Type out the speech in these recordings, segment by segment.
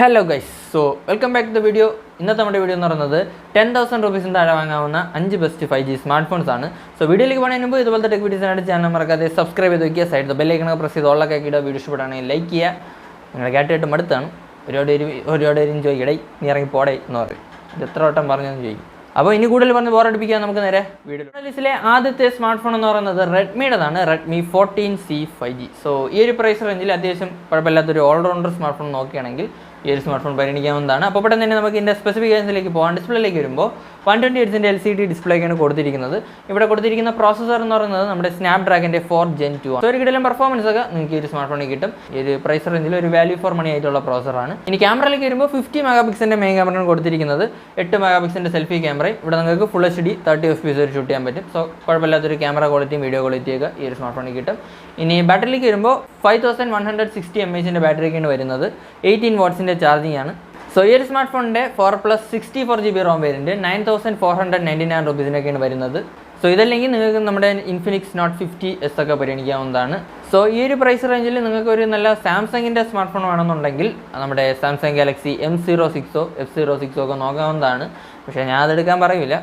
Hello guys, so welcome back to the video. ഇന്നത്തെ നമ്മുടെ വീഡിയോ എന്ന് പറയുന്നത് 10,000 രൂപീസിന് താഴെ വാങ്ങാവുന്ന 5 ബെസ്റ്റ് 5G സ്മാർട്ട് ഫോൺസ് ആണ്. സോ വീഡിയോയിലേക്ക് പോകുന്നതിന് മുമ്പ് ഇതുപോലത്തെ ടെക് വീഡിയോസിനായിട്ട് ചാനൽ മറക്കാതെ സബ്സ്ക്രൈബ് ചെയ്ത് വയ്ക്കുക. സൈഡ് ബെല്ലൈക്കണൊക്കെ പ്രസ് ചെയ്ത് ഓളൊക്കെ ആക്കിയിട്ട് വീഡിയോ ഇഷ്ടപ്പെടുകയാണെങ്കിൽ ലൈക്ക് ചെയ്യുക. നിങ്ങൾ കേട്ടിട്ട് മടുത്താണ്, ഒരുപാട് പേരും ചോദിക്കടേ നീ ഇറങ്ങി പോടേ എന്ന് പറയും. ഇത് എത്ര വട്ടം പറഞ്ഞെന്ന് ചോദിക്കും. അപ്പോൾ ഇനി കൂടുതൽ പറഞ്ഞ് ബോറടിപ്പിക്കാൻ നമുക്ക് നേരെ വീഡിയോ. ലിസ്റ്റിലെ ആദ്യത്തെ സ്മാർട്ട് ഫോൺ എന്ന് പറയുന്നത് റെഡ്മിയുടേതാണ്, റെഡ്മി 14C 5G. സോ ഈ ഒരു പ്രൈസ് റേഞ്ചിൽ അത്യാവശ്യം കുഴപ്പമില്ലാത്തൊരു ഓൾറൗണ്ടർ സ്മാർട്ട് ഫോൺ നോക്കുകയാണെങ്കിൽ ഈ ഒരു സ്മാർട്ട് ഫോൺ പരിഗണിക്കാവുന്നതാണ്. അപ്പോൾ പെട്ടെന്ന് തന്നെ നമുക്ക് ഇതിൻ്റെ സ്പെസിഫിക്കേഷനിലേക്ക് പോകാം. ഡിസ്പ്ലേയിലേക്ക് വരുമ്പോൾ 120 Hz LCD ഡിസ്പ്ലേക്കാണ് കൊടുത്തിരിക്കുന്നത്. ഇവിടെ കൊടുത്തിരിക്കുന്ന പ്രോസസ്സർ എന്ന് പറയുന്നത് നമ്മുടെ സ്നാപ്ഡ്രാഗൻ്റെ 4 Gen 2 ആണ്. സോ ഒരു കിടലം പെർഫോമൻസ് ഒക്കെ നിങ്ങൾക്ക് ഈ ഒരു സ്മാർട്ട് ഫോണിൽ കിട്ടും. ഈ ഒരു പ്രൈസ് റേഞ്ചിൽ ഒരു വാല്യൂ ഫോർ മണി ആയിട്ടുള്ള പ്രോസസ്സറാണ്. ഇനി ക്യാമറയിലേക്ക് വരുമ്പോൾ 50 മെഗാപിക്സലിൻ്റെ മെയിൻ ക്യാമറയാണ് കൊടുത്തിരിക്കുന്നത്. 8 മെഗാപിക്സലിൻ്റെ സെൽഫി ക്യാമറയും ഇവിടെ നിങ്ങൾക്ക് ഫുൾ HD 30 FPS വരെ ഷൂട്ട് ചെയ്യാൻ പറ്റും. സോ കുഴപ്പമില്ലാത്തൊരു ക്യാമറ ക്വാളിറ്റിയും വീഡിയോ ക്വാളിറ്റിയൊക്കെ ഈ ഒരു സ്മാർട്ട് ഫോണിൽ കിട്ടും. ഇനി ബാറ്ററിയിലേക്ക് വരുമ്പോൾ 5160 mAh ബാറ്ററിയൊക്കെയാണ് വരുന്നത്. 18 വാട്ട്സിൻ്റെ ചാർജിങ് ആണ്. സോ ഈ ഒരു സ്മാർട്ട് ഫോണിൻ്റെ 4+64GB റോം വേരിയൻറ്റ് 9499 രൂപീസിനൊക്കെയാണ് വരുന്നത്. സോ ഇതല്ലെങ്കിൽ നിങ്ങൾക്ക് നമ്മുടെ ഇൻഫിനിക്സ് നോട്ട് 50S ഒക്കെ പരിഗണിക്കാവുന്നതാണ്. സോ ഈ ഒരു പ്രൈസ് റേഞ്ചിൽ നിങ്ങൾക്ക് ഒരു നല്ല സാംസങ്ങിൻ്റെ സ്മാർട്ട് ഫോൺ വേണമെന്നുണ്ടെങ്കിൽ നമ്മുടെ സാംസങ് ഗാലക്സി M06 F06 ഒക്കെ നോക്കാവുന്നതാണ്. പക്ഷേ ഞാൻ അതെടുക്കാൻ പറയില്ല.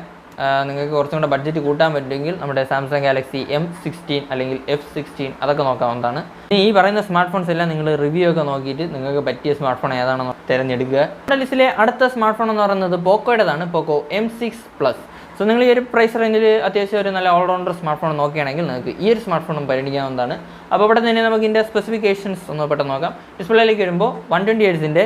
നിങ്ങൾക്ക് കുറച്ചും കൂടെ ബഡ്ജറ്റ് കൂട്ടാൻ പറ്റുമെങ്കിൽ നമ്മുടെ സാംസങ് ഗാലക്സി M16 അല്ലെങ്കിൽ F16 അതൊക്കെ നോക്കാവുന്നതാണ്. ഈ പറയുന്ന സ്മാർട്ട് ഫോൺസ് എല്ലാം നിങ്ങൾ റിവ്യൂ ഒക്കെ നോക്കിയിട്ട് നിങ്ങൾക്ക് പറ്റിയ സ്മാർട്ട് ഫോൺ ഏതാണെന്ന് തിരഞ്ഞെടുക്കുക. നമ്മുടെ ലിസ്റ്റിലെ അടുത്ത സ്മാർട്ട് ഫോൺ എന്ന് പറയുന്നത് പോക്കോയുടേതാണ്, പോക്കോ M6 Plus. സോ നിങ്ങൾ ഈ ഒരു പ്രൈസ് റേഞ്ചിൽ അത്യാവശ്യം ഒരു നല്ല ഓൾറൗണ്ടർ സ്മാർട്ട് ഫോൺ നോക്കുകയാണെങ്കിൽ നിങ്ങൾക്ക് ഈ ഒരു സ്മാർട്ട് ഫോണും പരിഗണിക്കാവുന്നതാണ്. അപ്പോൾ ഇവിടെ തന്നെ നമുക്ക് ഇതിൻ്റെ സ്പെസിഫിക്കേഷൻസ് ഒന്ന് പെട്ടെന്ന് നോക്കാം. ഡിസ്പ്ലേയിലേക്ക് വരുമ്പോൾ 120 Hzൻ്റെ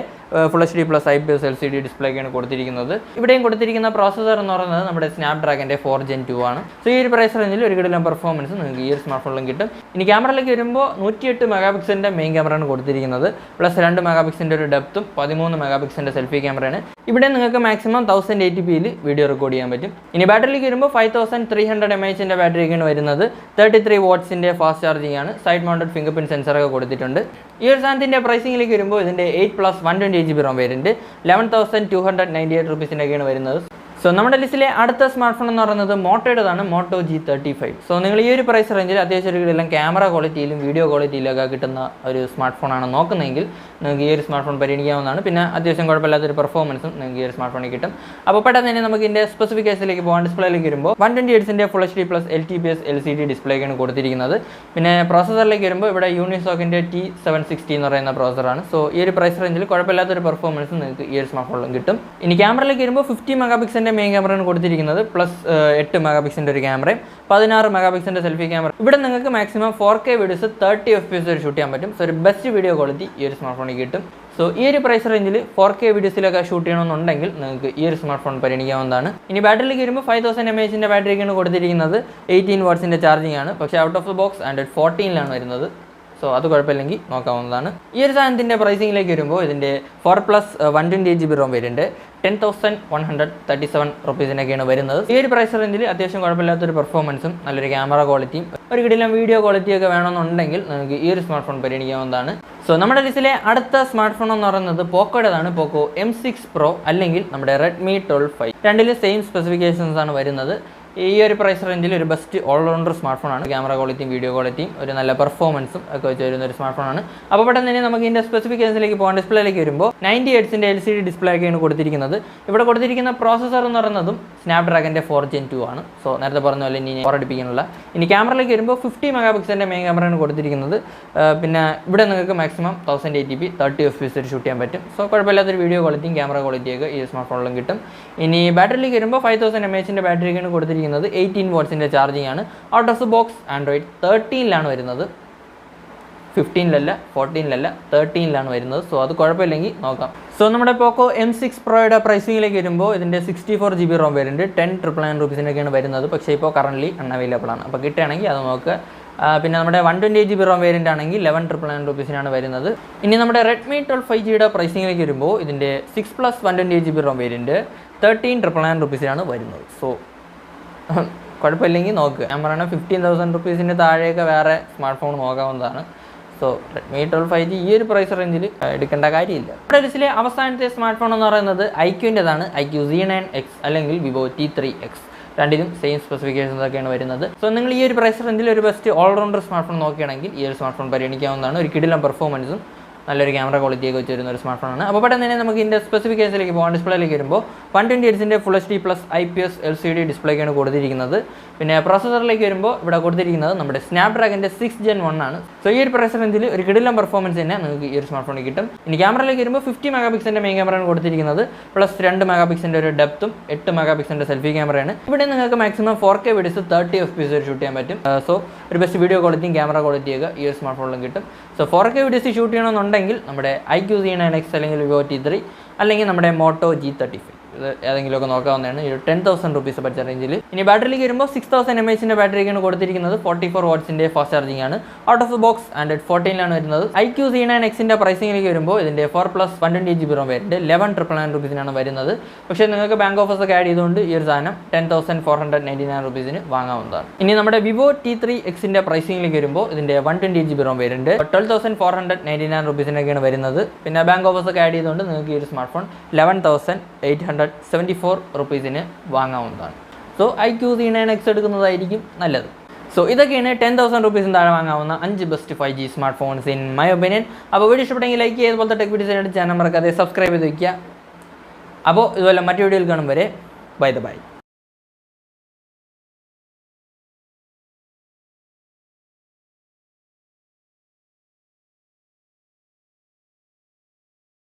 full HD plus IPS LCD ഡിസ്പ്ലേക്കാണ് കൊടുത്തിരിക്കുന്നത്. ഇവിടെയും കൊടുത്തിരിക്കുന്ന പ്രോസസ്സർ എന്ന് പറയുന്നത് നമ്മുടെ സ്നാപ്ഡ്രാഗൻ്റെ 4 Gen 2 ആണ്. സോ ഈ ഒരു പ്രൈസ് റേഞ്ചിൽ ഒരു കിടലം പെർഫോമൻസ് നിങ്ങൾക്ക് ഈ ഒരു സ്മാർട്ട് ഫോണിലും കിട്ടും. ഇനി ക്യാമറയിലേക്ക് വരുമ്പോൾ 108 മെഗാപിക്സലിൻ്റെ മെയിൻ ക്യാമറയാണ് കൊടുത്തിരിക്കുന്നത്. പ്ലസ് 2 മെഗാപിക്സലിൻ്റെ ഒരു ഡെപ്തും 13 മെഗാപിക്സലിൻ്റെ സെൽഫി ക്യാമറയാണ്. ഇവിടെ നിങ്ങൾക്ക് മാക്സിമം 1080pയിൽ വീഡിയോ റെക്കോർഡ് ചെയ്യാൻ പറ്റും. ഇനി ബാറ്ററിയിലേക്ക് വരുമ്പോൾ 5300 mAhൻ്റെ ബാറ്ററിയൊക്കെയാണ് വരുന്നത്. 33 വാട്ട്സിൻ്റെ ഫാസ്റ്റ് ചാർജിങ് ആണ്. സൈഡ് മൗണ്ടഡ് ഫിംഗർ പ്രിന്റ് സെൻസറൊക്കെ കൊടുത്തിട്ടുണ്ട്. ഈ ഒരു സാധനത്തിൻ്റെ പ്രൈസിംഗിലേക്ക് വരുമ്പോൾ ഇതിൻ്റെ 8+128GB റോം വേരിയൻറ്റ് 11,298 രൂപീസിൻ്റെയൊക്കെയാണ് വരുന്നത്. സോ നമ്മുടെ ലിസ്റ്റിലെ അടുത്ത സ്മാർട്ട് ഫോൺ എന്ന് പറയുന്നത് മോട്ടോയുടേതാണ്, മോട്ടോ G35. സോ നിങ്ങൾ ഈ ഒരു പ്രൈസ് റേഞ്ചിൽ അത്യാവശ്യം ഒരു എല്ലാം ക്യാമറ ക്വാളിറ്റിയിലും വീഡിയോ ക്വാളിറ്റിയിലൊക്കെ കിട്ടുന്ന ഒരു സ്മാർട്ട് ഫോണാണ് നോക്കുന്നതെങ്കിൽ നിങ്ങൾക്ക് ഈ ഒരു സ്മാർട്ട് ഫോൺ പരിഗണിക്കാവുന്നതാണ്. പിന്നെ അത്യാവശ്യം കുഴപ്പമില്ലാത്തൊരു പെർഫോമൻസും നിങ്ങൾക്ക് ഈ ഒരു സ്മാർട്ട് ഫോണിൽ കിട്ടും. അപ്പോൾ പെട്ടെന്ന് തന്നെ നമുക്ക് ഇതിൻ്റെ സ്പെസിഫിക്കേഷനിലേക്ക് പോകാൻ. ഡിസ്പ്ലേയിലേക്ക് വരുമ്പോൾ 120 Hzൻ്റെ full HD plus LTPS LCD ഡിസ്പ്ലേക്കാണ് കൊടുത്തിരിക്കുന്നത്. പിന്നെ പ്രോസസ്സറിലേക്ക് വരുമ്പോൾ ഇവിടെ യൂണിസോക്കിൻ്റെ T760 എന്ന് പറയുന്ന പ്രോസസ്സറാണ്. സോ ഈ ഒരു പ്രൈസ് റേഞ്ചിൽ കുഴപ്പമില്ലാത്തൊരു പെർഫോമൻസ് നിങ്ങൾക്ക് ഈ ഒരു സ്മാർട്ട് ഫോണിലും കിട്ടും. ഇനി ക്യാമറയിലേക്ക് വരുമ്പോൾ 50 മെഗാപിക്സലിൻ്റെ മെയിൻ ക്യാമറയാണ് കൊടുത്തിരിക്കുന്നത്. പ്ലസ് 8 മെഗാപിക്സലിൻ്റെ ഒരു ക്യാമറയും 16 മെഗാപിക്സലിൻ്റെ സെൽഫി ക്യാമറ. ഇവിടെ നിങ്ങൾക്ക് മാക്സിമം 4K വീഡിയോസ് 30 FPS വരെ ഷൂട്ട് ചെയ്യാൻ പറ്റും. സോ ഒരു ബെസ്റ്റ് വീഡിയോ ക്വാളിറ്റി ഈ ഒരു സ്മാർട്ട് ഫോണിൽ കിട്ടും. സോ ഈ ഒരു പ്രൈസ് റേഞ്ചിൽ 4K വീഡിയോസിലൊക്കെ ഷൂട്ട് ചെയ്യണമെന്നുണ്ടെങ്കിൽ നിങ്ങൾക്ക് ഈ ഒരു സ്മാർട്ട് ഫോൺ പരിഗണിക്കാവുന്നതാണ്. ഇനി ബാറ്ററിയിലേക്ക് വരുമ്പോൾ 5000 mAhൻ്റെ ബാറ്ററിയൊക്കെയാണ് കൊടുത്തിരിക്കുന്നത്. 18 വാട്ട്സിൻ്റെ ചാർജിങ് ആണ്. പക്ഷേ out of the box Android 14 വരുന്നത്. സോ അത് കുഴപ്പമില്ലെങ്കിൽ നോക്കാവുന്നതാണ്. ഈ ഒരു സാധനത്തിൻ്റെ പ്രൈസിംഗിലേക്ക് വരുമ്പോൾ ഇതിൻ്റെ 4+128GB റോം വേരിയൻറ്റ് 10,137 രൂപീസിനൊക്കെയാണ് വരുന്നത്. ഈ ഒരു പ്രൈസ് റേഞ്ചിൽ അത്യാവശ്യം കുഴപ്പമില്ലാത്തൊരു പെർഫോമൻസും നല്ലൊരു ക്യാമറ ക്വാളിറ്റിയും ഒരു കിടിലം വീഡിയോ ക്വാളിറ്റിയൊക്കെ വേണമെന്നുണ്ടെങ്കിൽ നിങ്ങൾക്ക് ഈ ഒരു സ്മാർട്ട് ഫോൺ പരിഗണിക്കാവുന്നതാണ്. സോ നമ്മുടെ ലിസ്റ്റിലെ അടുത്ത സ്മാർട്ട് ഫോൺ എന്ന് പറയുന്നത് പോക്കോയുടേതാണ്, പോക്കോ M6 Pro അല്ലെങ്കിൽ നമ്മുടെ റെഡ്മി 12 രണ്ടിലും സെയിം സ്പെസിഫിക്കേഷൻസ് ആണ് വരുന്നത്. ഈ ഒരു പ്രൈസ് റേഞ്ചിൽ ഒരു ബെസ്റ്റ് ഓൾറൗണ്ടർ സ്മാർട്ട് ഫോണാണ്. ക്യാമറ ക്വാളിറ്റിയും വീഡിയോ ക്വാളിറ്റിയും ഒരു നല്ല പെർഫോമൻസും ഒക്കെ വെച്ച് വരുന്ന ഒരു സ്മാർട്ട് ഫോണാണ്. അപ്പോൾ പെട്ടെന്ന് തന്നെ നമുക്ക് ഇതിൻ്റെ സ്പെസിഫിക്കേഷനിലേക്ക് പോകാൻ. ഡിസ്പ്ലേയിലേക്ക് വരുമ്പോൾ 90 Hzൻ്റെ LCD ഡിസ്പ്ലേ ഒക്കെയാണ് കൊടുത്തിരിക്കുന്നത്. ഇവിടെ കൊടുത്തിരിക്കുന്ന പ്രോസസ്സർ എന്ന് പറയുന്നതും സ്നാപ്ഡ്രാഗൻ്റെ 4 Gen 2 ആണ്. സോ നേരത്തെ പറഞ്ഞ പോലെ ഇനി ഓർഡിപ്പിക്കാനുള്ള. ഇനി ക്യാമറയിലേക്ക് വരുമ്പോൾ 50 മെഗാപിക്സലിൻ്റെ മെയിൻ ക്യാമറയാണ് കൊടുത്തിരിക്കുന്നത്. പിന്നെ ഇവിടെ നിങ്ങൾക്ക് മാക്സിമം 1080p 30 FPS വരെ ഷൂട്ട് ചെയ്യാൻ പറ്റും. സോ കുഴപ്പമില്ലാത്തൊരു വീഡിയോ ക്വാളിറ്റിയും ക്യാമറ ക്വാളിറ്റിയൊക്കെ ഈ സ്മാർട്ട് ഫോണിലും കിട്ടും. ഇനി ബാറ്ററിയിലേക്ക് വരുമ്പോൾ 5000 mAhൻ്റെ ബാറ്ററിയൊക്കെയാണ് കൊടുത്തിരിക്കുന്നത്. 18 വാട്ട്സിൻ്റെ ചാർജിങ് ആണ്. Out of the box Android 13 വരുന്നത്. 15 14 13 വരുന്നത്. സോ അത് കുഴപ്പമില്ലെങ്കിൽ നോക്കാം. സോ നമ്മുടെ പോക്കോ M6 Proയുടെ പ്രൈസിംഗിലേക്ക് വരുമ്പോൾ ഇതിൻ്റെ 64GB റോം വേരിയൻറ്റ് 10,999 രൂപീസിനൊക്കെയാണ് വരുന്നത്. പക്ഷേ ഇപ്പോൾ കറൻ്റ്ലി അൺഅവൈലബിൾ ആണ്. അപ്പോൾ കിട്ടുകയാണെങ്കിൽ അത് നോക്കുക. പിന്നെ നമ്മുടെ 128GB റോം വേരിയൻ്റ് ആണെങ്കിൽ 11,999 രൂപീസിനാണ് വരുന്നത്. ഇനി നമ്മുടെ റെഡ്മി 12 പ്രൈസിംഗിലേക്ക് വരുമ്പോൾ ഇതിൻ്റെ 6+128GB റോം വേരിയൻറ്റ് 13,999 രൂപീസിനാണ് വരുന്നത്. സോ കുഴപ്പമില്ലെങ്കിൽ നോക്കുക. ഞാൻ പറയുന്നത് 15,000 രൂപീസിൻ്റെ താഴെയൊക്കെ വേറെ സ്മാർട്ട് ഫോൺ നോക്കാവുന്നതാണ്. സോ റെഡ്മി 12 ഈ ഒരു പ്രൈസ് റേഞ്ചിൽ എടുക്കേണ്ട കാര്യമില്ല. നമ്മുടെ ലിസ്റ്റിലെ അവസാനത്തെ സ്മാർട്ട് ഫോൺ എന്ന് പറയുന്നത് iQൻ്റെതാണ്, iQ Z9X അല്ലെങ്കിൽ വിവോ T3X. രണ്ടിലും സെയിം സ്പെസിഫിക്കേഷൻസ് ഒക്കെയാണ് വരുന്നത്. സോ നിങ്ങൾ ഈ ഒരു പ്രൈസ് റേഞ്ചിൽ ഒരു ബെസ്റ്റ് ഓൾറൗണ്ടർ സ്മാർട്ട് ഫോൺ നോക്കുകയാണെങ്കിൽ ഈ ഒരു സ്മാർട്ട് ഫോൺ പരിഗണിക്കാവുന്നതാണ്. ഒരു കിടിലം പെർഫോമൻസും നല്ലൊരു ക്യാമറ ക്വാളിറ്റിയൊക്കെ വെച്ച് വരുന്ന ഒരു സ്മാർട്ട് ഫോണാണ്. അപ്പോൾ പെട്ടെന്ന് തന്നെ നമുക്ക് ഇതിൻ്റെ സ്പെസിഫിക്കേഷനിലേക്ക് പോകാം. ഡിസ്പ്ലേയിലേക്ക് വരുമ്പോൾ 120 ഹെർട്സിൻ്റെ full HD plus IPS LCD ഡിസ്പ്ലേക്കാണ് കൊടുത്തിരിക്കുന്നത്. പിന്നെ പ്രോസസറിലേക്ക് വരുമ്പോൾ ഇവിടെ കൊടുത്തിരിക്കുന്നത് നമ്മുടെ സ്നാപ്ഡ്രാഗൻ്റെ 6 Gen 1 ആണ്. സോ ഈ ഒരു പ്രൈസ് റേഞ്ചിൽ ഒരു കിടിലം പെർഫോമൻസ് തന്നെ നിങ്ങൾക്ക് ഈ ഒരു സ്മാർട്ട് ഫോണിൽ കിട്ടും. ഇനി ക്യാമറയിലേക്ക് വരുമ്പോൾ 50 മെഗാ പിക്സലിൻ്റെ മെയിൻ ക്യാമറയാണ് കൊടുത്തിരിക്കുന്നത്, പ്ലസ് 2 മെഗാ പിക്സലിൻ്റെ ഒരു ഡെപ്തും 8 മെഗാ പിക്സലിൻ്റെ സെൽഫി ക്യാമറയാണ്. ഇവിടെ നിങ്ങൾക്ക് മാക്സിമം 4K വീഡിയോസ് 30 FPS വരെ ഷൂട്ട് ചെയ്യാൻ പറ്റും. സോ ഒരു ബെസ്റ്റ് വീഡിയോ ക്വാളിറ്റിയും ക്യാമറ ക്വാളിറ്റിയൊക്കെ ഈ ഒരു സ്മാർട്ട് ഫോണിലും കിട്ടും. സോ 4K വീഡിയോസ് ഷൂട്ട് ചെയ്യണമെന്നുണ്ടെങ്കിൽ നമ്മുടെ iQ Z9X അല്ലെങ്കിൽ Vivo T3 അല്ലെങ്കിൽ നമ്മുടെ Moto G35 ഇത് ഏതെങ്കിലുമൊക്കെ നോക്കാവുന്നതാണ് ഈ ഒരു 10,000 രൂപീസ് ബഡ്ജറ്റ് റേഞ്ചിൽ. ഇനി ബാറ്ററിയിലേക്ക് വരുമ്പോൾ 6000 mAh ബാറ്ററിക്കാണ് കൊടുത്തിരിക്കുന്നത്. 44 വാട്ട്സിൻ്റെ ഫാസ്റ്റ് ചാർജിംഗ് ആണ്. Out of the box Android 14 വരുന്നത്. iQ Z9Xൻ്റെ പ്രൈസിംഗിലേക്ക് വരുമ്പോൾ ഇതിൻ്റെ 4+ 128GB ROM വേരിയൻറ്റ് 11,999 രൂപീസിനാണ് വരുന്നത്. പക്ഷേ നിങ്ങൾക്ക് ബാങ്ക് ഓഫേഴ്സ് ഒക്കെ ആഡ് ചെയ്തുകൊണ്ട് ഈ ഒരു സാധനം 10,499 രൂപീസിന് വാങ്ങാവുന്നതാണ്. ഇനി നമ്മുടെ Vivo T3Xൻ്റെ പ്രൈസിംഗിലേക്ക് വരുമ്പോൾ ഇതിൻ്റെ 128GB ROM വേരിയൻറ്റ് 12,499 രൂപീസിനൊക്കെയാണ് വരുന്നത്. പിന്നെ ബാങ്ക് ഓഫേഴ്സ് ഒക്കെ ആഡ് ചെയ്തുകൊണ്ട് നിങ്ങൾക്ക് ഈ ഒരു സ്മാർട്ട് ഫോൺ 11,874 രൂപീസിന് വാങ്ങാവുന്നതാണ്. സോ iQ Z9X എടുക്കുന്നതായിരിക്കും നല്ലത്. സോ ഇതൊക്കെയാണ് 10,000 രൂപീസിന് താഴെ വാങ്ങാവുന്ന 5 best 5G smart phones in my opinion. അപ്പോൾ വീഡിയോ ഇഷ്ടപ്പെട്ടെങ്കിൽ ലൈക്ക് ചെയ്യുക, ഇതുപോലത്തെ ടെക് വീഡിയോസ് ചാനൽ മറക്കാതെ സബ്സ്ക്രൈബ് ചെയ്ത് വയ്ക്കുക. അപ്പോൾ ഇതുപോലെ മറ്റു വീഡിയോയിൽ കാണും വരെ ബൈ.